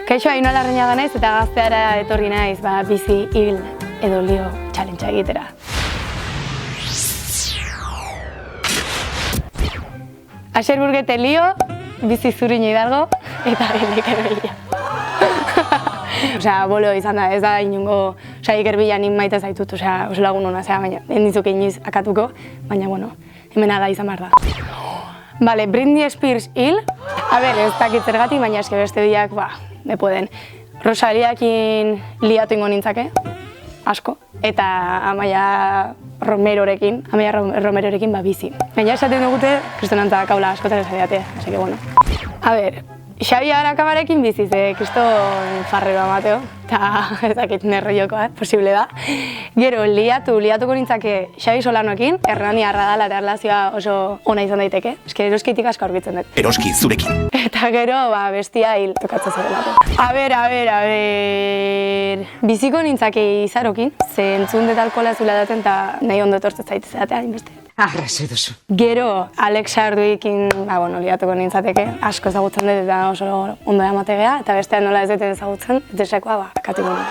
Kaixo, Ainhoa Larrañaga naiz eta Gazteara etorri naiz, bizi, hil edo lio challenge egitera. Asier Burgete lio, bizi Zurin Hidalgo eta Iker Bila. Bolo izan da, ez da inungo, Iker Bila nik maite zaitut, oso lagun hona, baina endizuk inoiz akatuko, baina, hemen ala izan behar da. Bale, Britney Spears hil, ez dakit zergatik, baina eske beste biak, me pueden. Rosaliakin liatu ingo nintzake, asko, eta Amaia Romerorekin bizi. Gaina esaten dugute, kristonantza kaula askotara zaiate, así que bueno. Xabi Arakabarekin bizi, kriston farrero Mateo, eta ez dakit nerroiokoa, posible da. Gero, liatuko nintzake Xabi Solanoekin, Hernani Arradala eta erlazioa oso ona izan daiteke. Eske eroskitik asko aurkitzen dut. Eroski, zurekin. Eta gero, bestia hil tokatzen zerelako. Biziko nintzake Izarokin, ze entzun dut alkohola zula daten eta nahi ondo etortzen zaitzeatea hainbeste. Arrasoi duzu. Gero, Alex Sarduikin, liatuko nintzateke, asko ezagutzen dut eta oso ondo emategea, eta bestean nola ez dut ezagutzen, eta esakoa, akatuko nuke.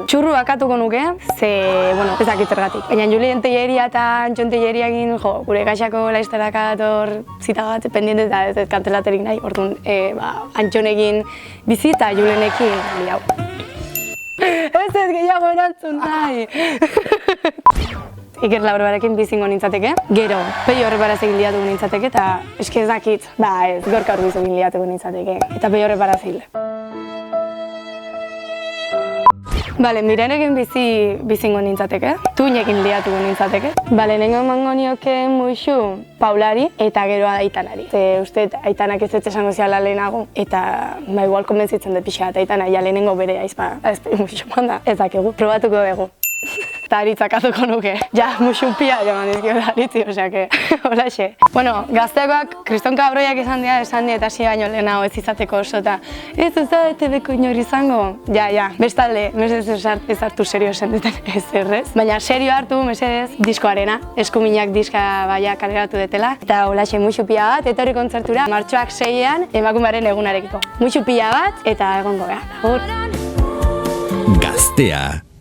Txurru akatuko nuke, ze, ez dakit zergatik. Baina Julien Telleria eta Antxon Telleriakin, gure gaixako laizteraka dator zita bat, pendiente eta ez kantelaterik nahi, orduan, Antxonekin bizi eta Julienekin liau. Ez gehiago erantzun nahi. Iker Laurbarekin bizingo nintzateke. Gero, Peio Horreparazekin liatuko nintzateke eta eski ez dakit, ez Gorka Urbizukin liatuko nintzateke. Eta Peio Horreparazil. Mirenekin bizingo nintzateke. Tuinekin liatuko nintzateke. Nengo emango nioke Muxu Paulari eta gero Aitanari. Ze uste Aitanak ez esango ziala lehenago eta igual konbentzitzen dut pixa eta Aitana lehenengo bere aizpa Muxu manda. Ez dakegu, probatuko dugu. Eta aritzakatuko nuke. Muxu pia jaman dizkio da aritzi, oseake, holaxe. Gazteakoak kriston kabroiak izan dira, esan di eta hasi baino lehenago ez izateko oso eta ez da ETV-ko inor izango. Bestalde, mesedez ez hartu serio esan duten ez errez. Baina serio hartu, mesedez, diskoarena, eskuminak diska baia kaleratu detela. Eta holaxe, Muxu pia bat, etorri kontzertura, martxoak 6ean emakumearen egunarekiko. Muxu pia bat eta egongo gara. Gaztea.